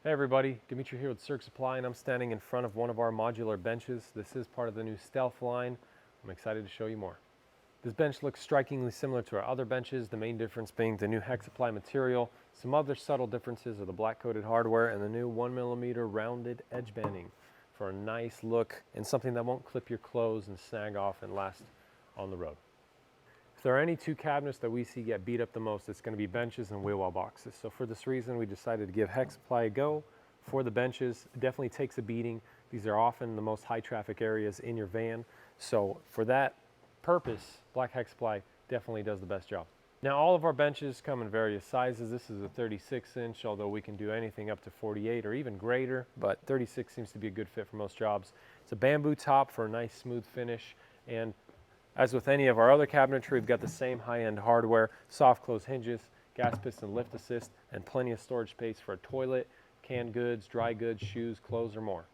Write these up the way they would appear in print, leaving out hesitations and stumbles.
Hey everybody, Dimitri here with Cirque Supply, and I'm standing in front of one of our modular benches. This is part of the new Stealth line. I'm excited to show you more. This bench looks strikingly similar to our other benches, the main difference being the new Hex-ply material. Some other subtle differences are the black coated hardware and the new 1mm rounded edge banding for a nice look and something that won't clip your clothes and snag off and last on the road. If there are any two cabinets that we see get beat up the most, it's going to be benches and wheel well boxes. So for this reason, we decided to give Hex-ply a go for the benches. It definitely takes a beating. These are often the most high traffic areas in your van. So for that purpose, black Hex-ply definitely does the best job. Now all of our benches come in various sizes. This is a 36 inch, although we can do anything up to 48 or even greater, but 36 seems to be a good fit for most jobs. It's a bamboo top for a nice smooth finish, and as with any of our other cabinetry, we've got the same high-end hardware, soft close hinges, gas piston lift assist, and plenty of storage space for a toilet, canned goods, dry goods, shoes, clothes, or more.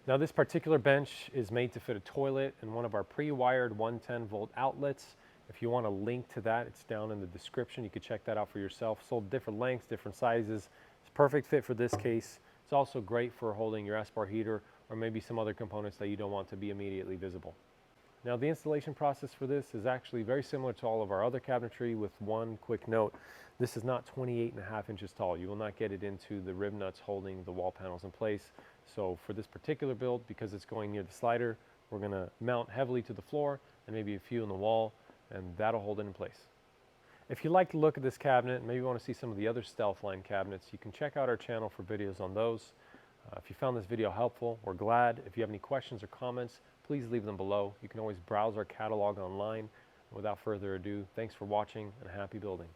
Now this particular bench is made to fit a toilet and one of our pre-wired 110-volt outlets. If you want a link to that, it's down in the description. You can check that out for yourself. Sold different lengths, different sizes. It's a perfect fit for this case. It's also great for holding your Espar heater or maybe some other components that you don't want to be immediately visible. Now the installation process for this is actually very similar to all of our other cabinetry, with one quick note. This is not 28.5 inches tall. You will not get it into the rib nuts holding the wall panels in place. So for this particular build, because it's going near the slider, we're going to mount heavily to the floor and maybe a few in the wall, and that'll hold it in place. If you like the look of this cabinet and maybe want to see some of the other Stealth line cabinets, you can check out our channel for videos on those. If you found this video helpful, we're glad. If you have any questions or comments, please leave them below. You can always browse our catalog online. Without further ado, thanks for watching and happy building.